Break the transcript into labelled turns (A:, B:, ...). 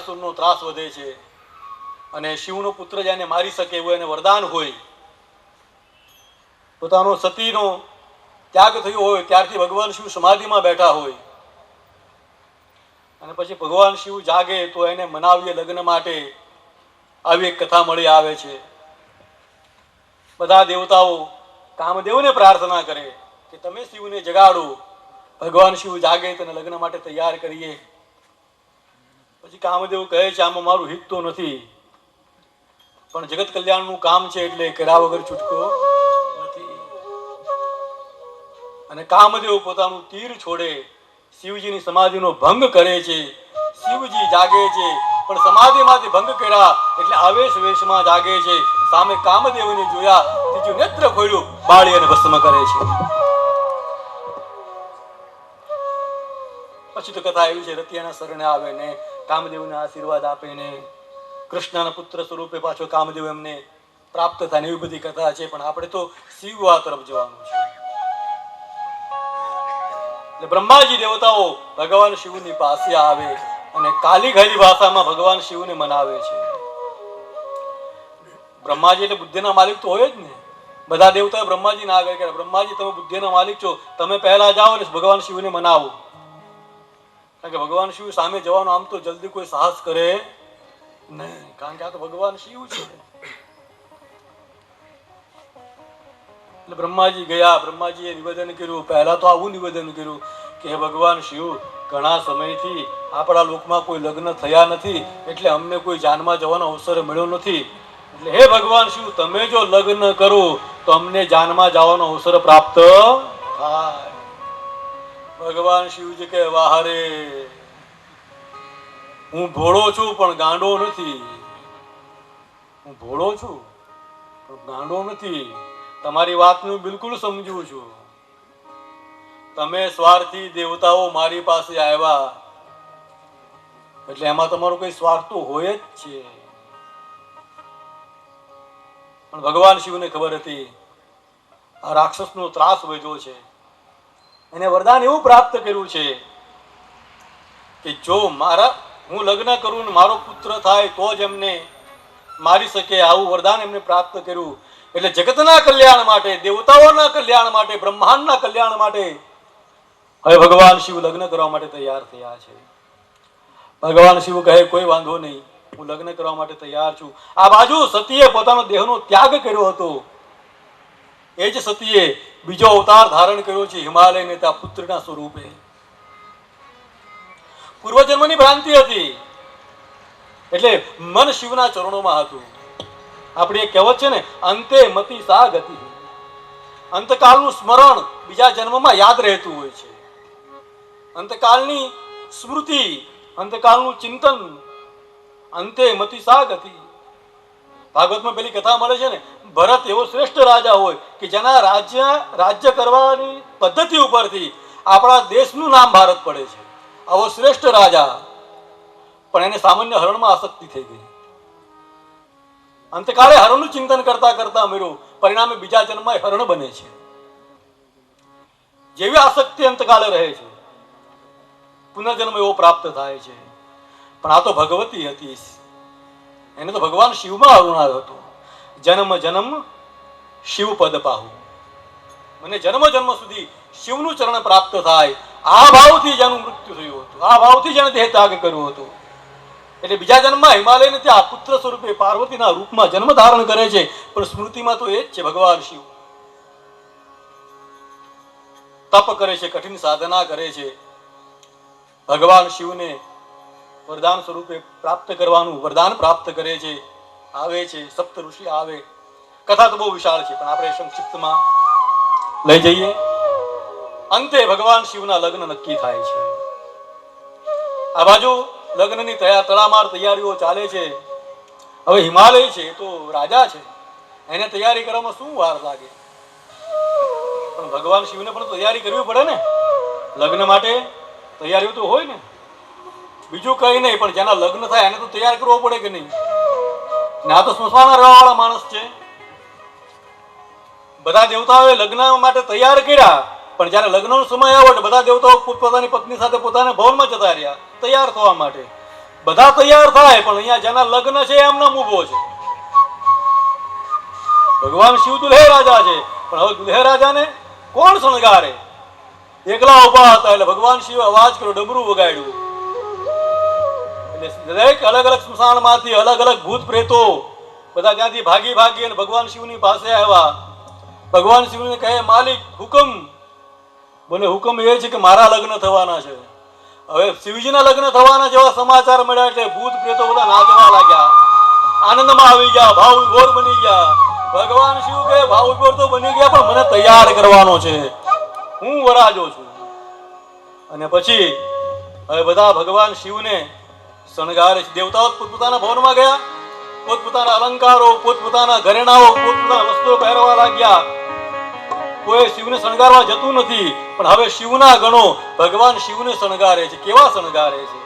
A: મહિષાસુરનો ત્રાસ વધે છે અને શિવનો પુત્ર જેને મારી શકે એવું એને વરદાન હોય, પોતાનો સતીનો ત્યાગ થયો હોય ત્યારથી ભગવાન શિવ સમાધિમાં બેઠા હોય અને પછી ભગવાન શિવ જાગે તો એને મનાવીએ લગ્ન માટે, આવી એક કથા મળી આવે છે. બધા દેવતાઓ કામદેવને પ્રાર્થના કરે કે તમે શિવને જગાડો, ભગવાન શિવ જાગે તેને લગ્ન માટે તૈયાર કરીએ. પછી કામદેવ કહે છે આમાં મારું હિત તો નથી, પણ જગત કલ્યાણનું કામ છે એટલે કર્યા વગર છૂટકો નથી. અને કામદેવ પોતાનું તીર છોડે, શિવજીની સમાધિનો ભંગ કરે છે. શિવજી જાગે છે પણ સમાધિમાંથી ભંગ કર્યા એટલે આવેશ વેશમાં જાગે છે. સામે કામદેવને જોયા, ત્રીજું નેત્ર ખોલ્યું, બાળી અને ભસ્મ કરે છે. પછી તો કથા એવી છે, રતિયાના શરણે આવે ને કામદેવને આશીર્વાદ આપે ને કૃષ્ણના પુત્ર સ્વરૂપે પાછો કામદેવ એમને પ્રાપ્ત થાય ને એવી બધી કથા છે. પણ આપણે તો શિવવા તરફ જવાનું છે. એટલે બ્રહ્માજી દેવતાઓ ભગવાન શિવની પાસે આવે અને કાલી ઘાલી ભાષામાં ભગવાન શિવને મનાવે છે. બ્રહ્માજી એટલે બુદ્ધિના માલિક તો હોય જ ને. બધા દેવતાઓ બ્રહ્માજી ના આગળ કે બ્રહ્માજી તમે બુદ્ધિના માલિક છો, તમે પહેલા જાઓ અને ભગવાન શિવને મનાવો. કારણ કે ભગવાન શિવ સામે જવાનું આમ તો જલ્દી કોઈ સાહસ કરે નહીં, કારણ કે આ તો ભગવાન શિવ છે. એટલે બ્રહ્માજી ગયા, બ્રહ્માજીએ નિવેદન કર્યું. પહેલા તો આવું નિવેદન કર્યું કે હે ભગવાન શિવ, ઘણા સમયથી આપણા લોકમાં કોઈ લગ્ન થયા નથી એટલે અમને કોઈ જાનમાં જવાનો અવસર મળ્યો નથી. એટલે હે ભગવાન શિવ, તમે જો લગ્ન કરો તો અમને જાનમાં જવાનો અવસર પ્રાપ્ત થાય. ભગવાન શિવજી કે વાહરે, હું ભોળો છું પણ ગાંડો નથી. હું ભોળો છું પણ ગાંડો નથી. તમારી વાતનું બિલકુલ સમજું છું. તમે સ્વાર્થી દેવતાઓ મારી પાસે આવ્યા એટલે એમાં તમારો કોઈ સ્વાર્થ તો હોય જ છે. પણ ભગવાન શિવને ખબર હતી આ રાક્ષસનો ત્રાસ વધ્યો છે. એને વરદાન એવું પ્રાપ્ત કર્યું છે કે જો હું લગ્ન કરું ને મારો પુત્ર થાય તો જ એમને મારી શકે, આવું વરદાન એમને પ્રાપ્ત કર્યું. એટલે જગતના કલ્યાણ માટે, દેવતાઓના કલ્યાણ માટે, બ્રહ્માંડના કલ્યાણ માટે હવે ભગવાન શિવ લગ્ન કરવા માટે તૈયાર થયા છે. ભગવાન શિવ કહે કોઈ વાંધો નહીં, હું લગ્ન કરવા માટે તૈયાર છું. આ બાજુ સતીએ પોતાનો દેહનો ત્યાગ કર્યો હતો. એ જ સતીએ બીજો અવતાર ધારણ કર્યો છે હિમાલયને ત્યાં પુત્રના સ્વરૂપે. પૂર્વજન્મની ભ્રાંતિ હતી એટલે મન શિવના ચરણોમાં હતું. આપણી એક કહેવત છે ને, અંતે મતિ સા ગતિ. અંતકાળનું સ્મરણ બીજા જન્મમાં યાદ રહેતું હોય છે. અંતકાળની સ્મૃતિ, અંતકાળનું ચિંતન, અંતે મતિ સા ગતિ. ભાગવતમાં પેલી કથા મળે છે ને, ભરત એવો શ્રેષ્ઠ રાજા હોય કે જેના રાજ્ય કરવાની પદ્ધતિ ઉપરથી આપણા દેશનું નામ ભારત પડે છે. આવો શ્રેષ્ઠ રાજા, પણ એને સામાન્ય હરણમાં આસક્તિ થઈ ગઈ. અંતકાળે હરણનું ચિંતન કરતા કરતા મર્યો, પરિણામે બીજા જન્મમાં હરણ બને છે. જેવી આસક્તિ અંતકાળે રહે છે, પુનર્જન્મ એવો પ્રાપ્ત થાય છે. પણ આ તો ભગવતી હતી, એને તો ભગવાન શિવમાં અરુણાર હતો. જન્મ જન્મ શિવ પદ પાહુ, મને જન્મ જન્મ સુધી શિવનું ચરણ પ્રાપ્ત થાય. આ ભાવથી જેનું મૃત્યુ થયું હતું, આ ભાવથી જેને દેહ ત્યાગ કર્યો હતો. એટલે બીજા જન્મમાં હિમાલયને ત્યાં પુત્ર સ્વરૂપે પાર્વતીના રૂપમાં જન્મ ધારણ કરે છે. પણ સ્મૃતિમાં તો એ જ છે ભગવાન શિવ. તપ કરે છે, કઠિન સાધના કરે છે. ભગવાન શિવને વરદાન સ્વરૂપે પ્રાપ્ત કરવાનું વરદાન પ્રાપ્ત કરે છે. આવે છે, સપ્ત ઋષિ આવે. કથા તો બહુ વિશાળ છે પણ આપણે સંક્ષિપ્તમાં લઈ જઈએ. અંતે ભગવાન શિવના લગ્ન નક્કી થાય છે. આ બાજુ લગ્નની તડામાર તૈયારીઓ ચાલે છે. હવે હિમાલય છે તો રાજા છે, એને તૈયારી કરવામાં શું વાર લાગે? પણ ભગવાન શિવને પણ તૈયારી કરવી પડે ને. લગ્ન માટે તૈયારીઓ તો હોય ને. બીજું કઈ નહીં, પણ જેના લગ્ન થાય એને તો તૈયાર કરવો પડે કે નહીં? ને આ તો સ્મશાનમાં રહેવાવાળા માણસ છે. બધા દેવતાઓએ લગ્ન માટે તૈયાર કર્યા, પણ જયારે લગ્નનો સમય આવ્યો એટલે બધા દેવતાઓ પોતાની પત્ની સાથે પોતાના ભવનમાં જતા રહ્યા તૈયાર થવા માટે. બધા તૈયાર થાય, પણ અહીંયા જેના લગ્ન છે એમના ઊભો છે. ભગવાન શિવ દુલ્હે રાજા છે, પણ હવે દુલ્હે રાજાને કોણ શણગારે? એકલા ઉભા હતા એટલે ભગવાન શિવે અવાજ કર્યો, ડમરું વગાડ્યું. એટલે દરેક અલગ અલગ સ્મશાનમાંથી અલગ અલગ ભૂત પ્રેતો બધા ત્યાંથી ભાગી ભાગી અને ભગવાન શિવની પાસે આવ્યા. ભગવાન શિવને કહે, માલિક હુકમ. બોલે, હુકમ એ છે કે મારા લગ્ન થવાના છે. હવે શિવજીના લગ્ન થવાના જેવા સમાચાર મળ્યા એટલે ભૂત પ્રેતો બધા નાચવા લાગ્યા, આનંદમાં આવી ગયા, ભાવ વિભોર બની ગયા. ભગવાન શિવ કહે, ભાવ વિભોર તો બની ગયા, પણ મને તૈયાર કરવાનો છે, હું વરાજો છું. અને પછી હવે બધા ભગવાન શિવને શણગારે છે. દેવતાઓ પોતપોતાના ભવનમાં ગયા, પોતપોતાના અલંકારો, પોતપોતાના ઘરેણાઓ, પોતપોતાના વસ્ત્રો પહેરવા લાગ્યા. કોઈ શિવને શણગારવા જતું નથી, પણ હવે શિવના ગણો ભગવાન શિવને શણગારે છે. કેવા શણગારે છે?